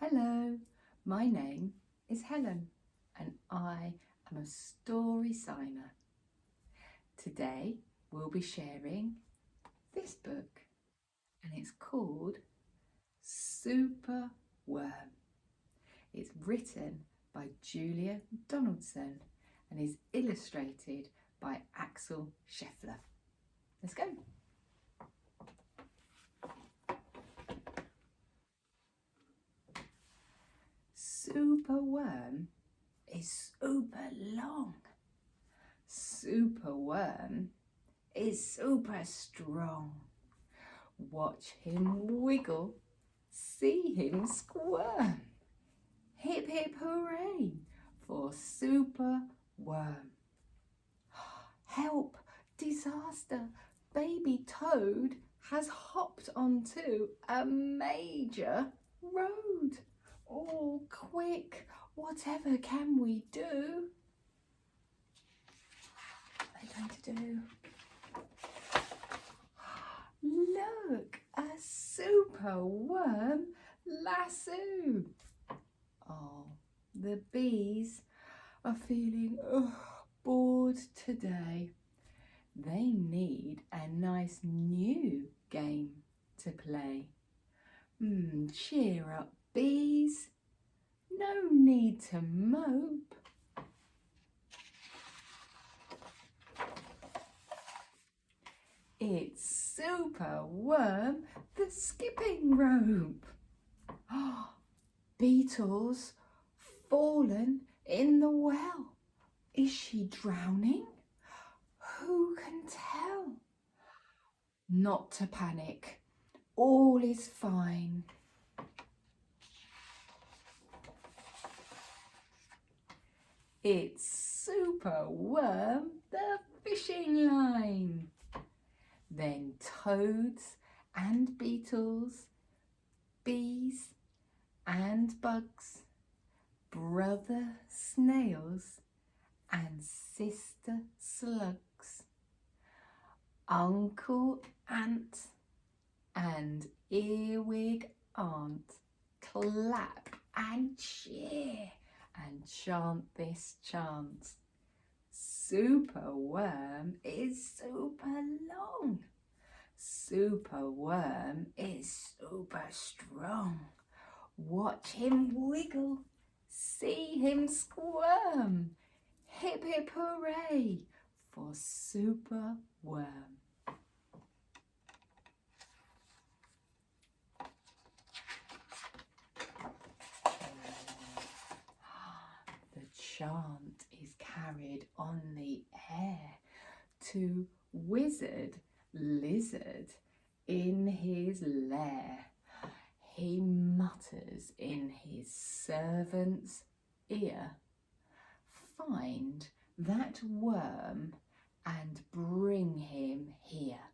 Hello, my name is Helen and I am a story signer. Today we'll be sharing this book and it's called Superworm. It's written by Julia Donaldson and is illustrated by Axel Scheffler. Let's go. Superworm is super long. Superworm is super strong. Watch him wiggle, see him squirm. Hip hip hooray for Superworm. Help, disaster, baby toad has hopped onto a major road. Oh, quick, whatever can we do? What are they going to do? Look, a superworm lasso. Oh, the bees are feeling bored today. They need a nice new game to play. Cheer up, bees. No need to mope. It's Superworm, the skipping rope. Beetle's fallen in the well. Is she drowning? Who can tell? Not to panic. All is fine. It's Superworm, the fishing line. Then toads and beetles, bees and bugs, brother snails and sister slugs, Uncle Ant and earwig aunt clap and cheer and chant this chant. Superworm is super long. Superworm is super strong. Watch him wiggle, see him squirm. Hip hip hooray for Superworm. The chant is carried on the air to Wizard Lizard in his lair. He mutters in his servant's ear, find that worm and bring him here.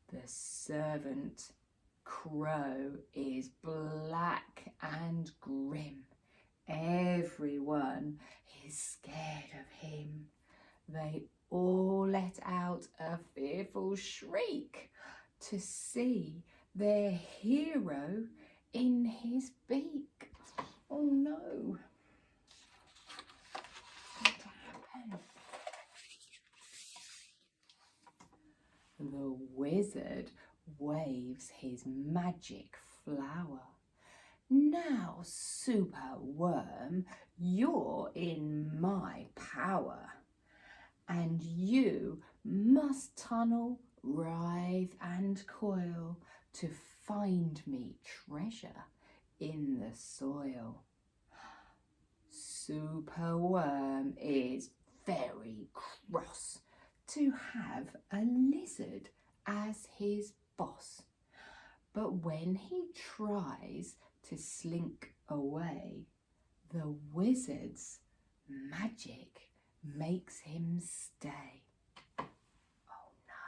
The servant crow is black and grim. Everyone is scared of him. They all let out a fearful shriek to see their hero in his beak. Oh no! What's happened? The wizard waves his magic flower. Now, Superworm, you're in my power, and you must tunnel, writhe and coil to find me treasure in the soil. Superworm is very cross to have a lizard as his boss, but when he tries to slink away, the wizard's magic makes him stay. Oh no,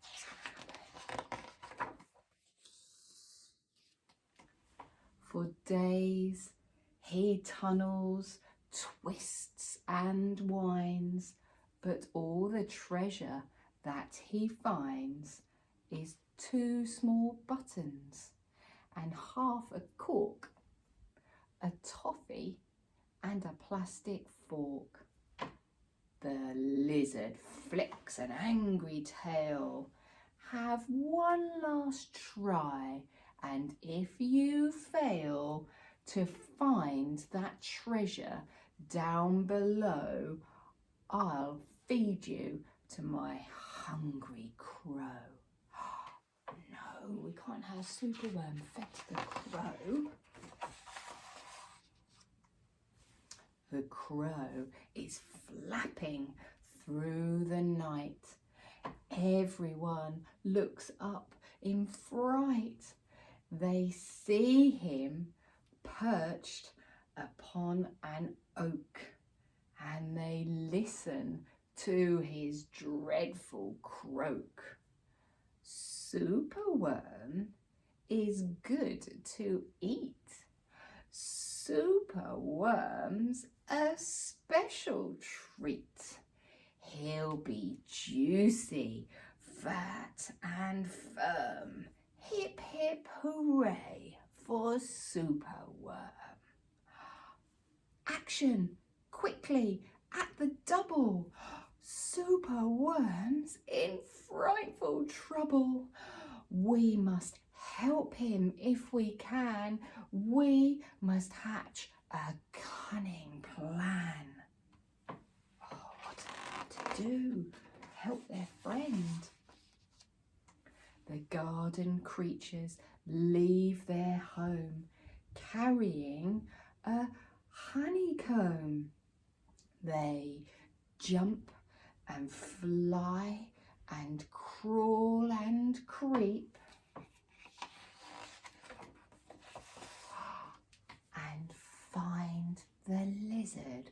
what's happened? For days he tunnels, twists and winds, but all the treasure that he finds is 2 small buttons and half a cork a toffee and a plastic fork. The lizard flicks an angry tail. Have one last try, and if you fail to find that treasure down below, I'll feed you to my hungry crow. No, we can't have Superworm fed to the crow. The crow is flapping through the night. Everyone looks up in fright. They see him perched upon an oak, and they listen to his dreadful croak. Superworm is good to eat. Superworm's a special treat. He'll be juicy, fat and firm. Hip, hip, hooray for Superworm. Action, quickly, at the double. Superworm's in frightful trouble. We must help him if we can. We must hatch a cunning plan. Oh, what to do? Help their friend. The garden creatures leave their home, carrying a honeycomb. They jump and fly and crawl and creep and find the lizard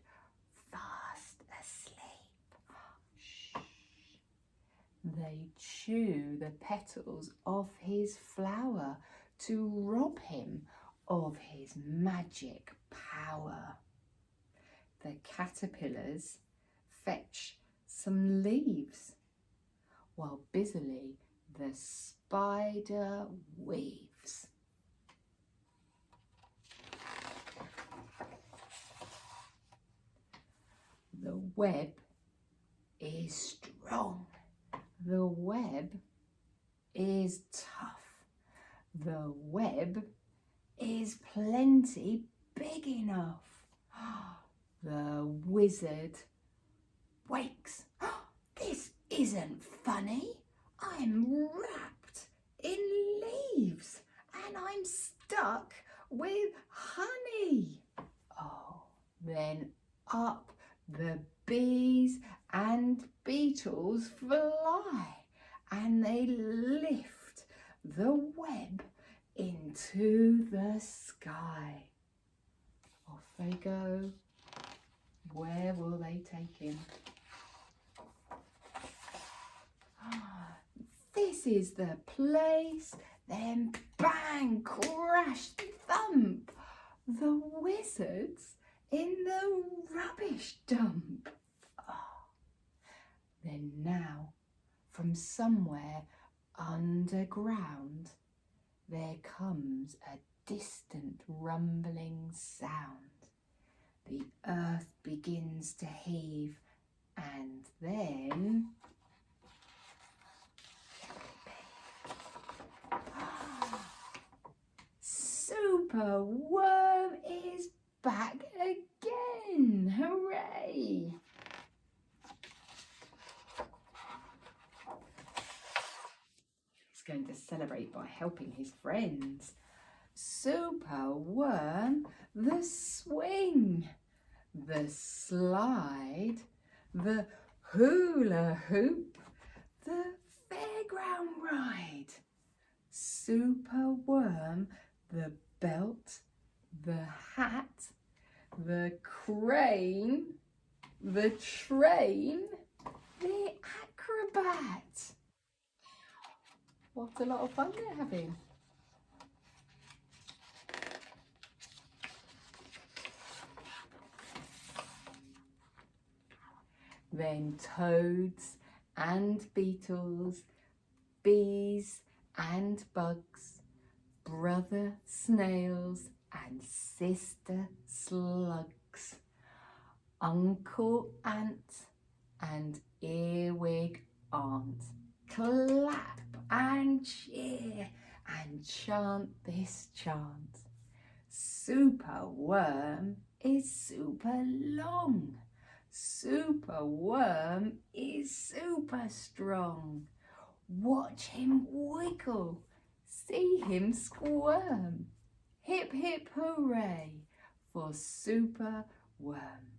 fast asleep. Shh. They chew the petals of his flower to rob him of his magic power. The caterpillars fetch some leaves, while busily the spider weaves. The web is strong. The web is tough. The web is plenty big enough. The wizard wakes. This isn't funny. I'm wrapped in leaves and I'm stuck with honey. Oh, then up the bees and beetles fly, and they lift the web into the sky. Off they go. Where will they take him? This is the place. Then bang, crash, thump. The wizard's in the rubbish dump. Oh. Then now, from somewhere underground, there comes a distant rumbling sound. The earth begins to heave, and then Superworm is back again! Hooray! He's going to celebrate by helping his friends. Superworm, the swing, the slide, the hula hoop, the fairground ride. Superworm, the belt, the hat, the crane, the train, the acrobat. What a lot of fun they're having. Then toads and beetles, bees and bugs, brother snails and Sister Slugs, Uncle Ant and Earwig Aunt. Clap and cheer and chant this chant. Superworm is super long. Superworm is super strong. Watch him wiggle, see him squirm. Hip hip hooray for Superworm.